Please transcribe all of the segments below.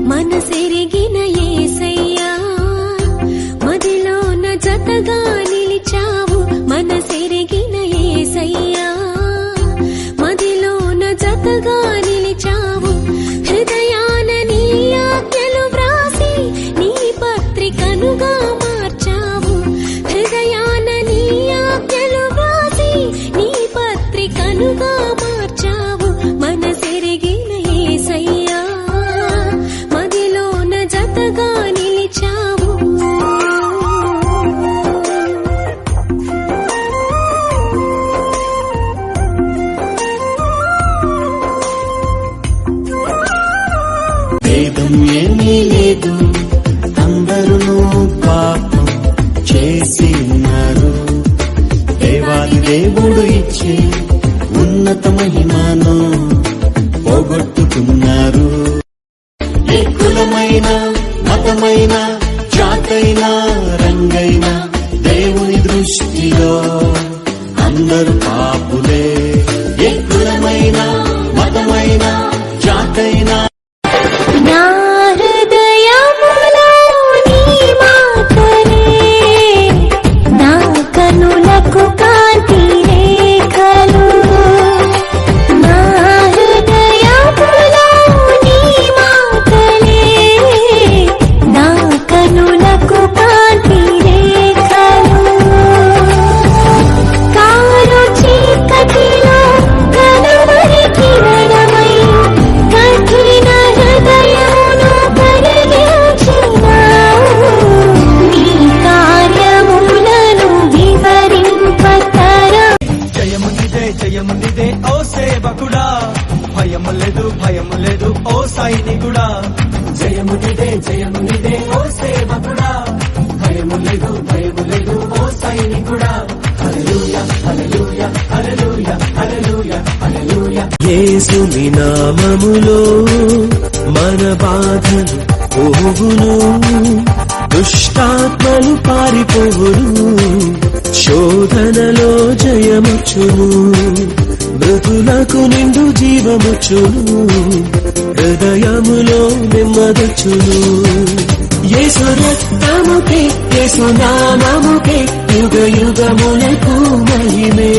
మనసెరిగిన యేసయ్యా మదిలోన జతగా నిలిచావు మనసెరిగిన యేసయ్యా మదిలోన జతగా నిలిచావు హృదయాన నీ ఆజ్ఞలు వ్రాసి నీ పత్రికనుగా మార్చావు హృదయాన నీ ఆజ్ఞలు వ్రాసి నీ పత్రికనుగా మార్చావు మనసెరిగిన యేసయ్యా మదిలోన జతగా నిలిచావు భేదం ఏమీ లేదు అందరూ పాపం చేసి ఉన్నారు దేవాది దేవుడు ఇచ్చే ఉన్నత మహిమను పోగొట్టుకున్నారు ఏ కులమైన మతమైన జాతైన రంగైన దేవుని దృష్టిలో అందరూ పాపులే ఏ కులమైన మతమైన జాతైన నా హృదయములో నీ మాటలే నా కనులకు కాంతి రేఖలు నా హృదయములో నీ మాటలే నా కనులకు కాంతి రేఖలు కారు చీకటిలో కనుమరి కిరణమై కఠిన హృదయమును కరిగించినావు నీ కార్యములను వివరింపతరం జయమునిదే ఓ సేవకుడా భయము లేదు ఓ సైనికుడా జయమునిదే ఓ సేవకుడా భయము లేదు ఓ సైనికుడా హల్లెలూయా హల్లెలూయా హల్లెలూయా హల్లెలూయా హల్లెలూయా యేసుని నామములో మన బాధలు పోగును దుష్టాత్మలు పారిపోవును శోధనలో జయముచ్చును మృతులకు నిండు జీవముచ్చును హృదయములో నెమ్మదొచ్చును యేసు రక్తముకే యేసు నామముకే యుగ యుగములకు మహిమే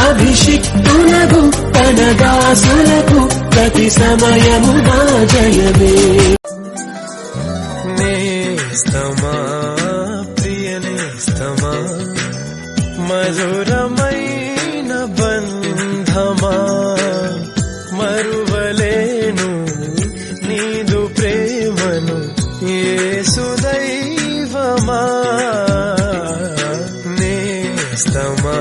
అభిషిక్తులకు తన దాసులకు ప్రతి సమయము నా జయమే నేస్తమా ప్రియ నేస్తమా మధురమైన బంధమా మరువలేను నీదు ప్రేమను యేసు దైవమా నేస్తమా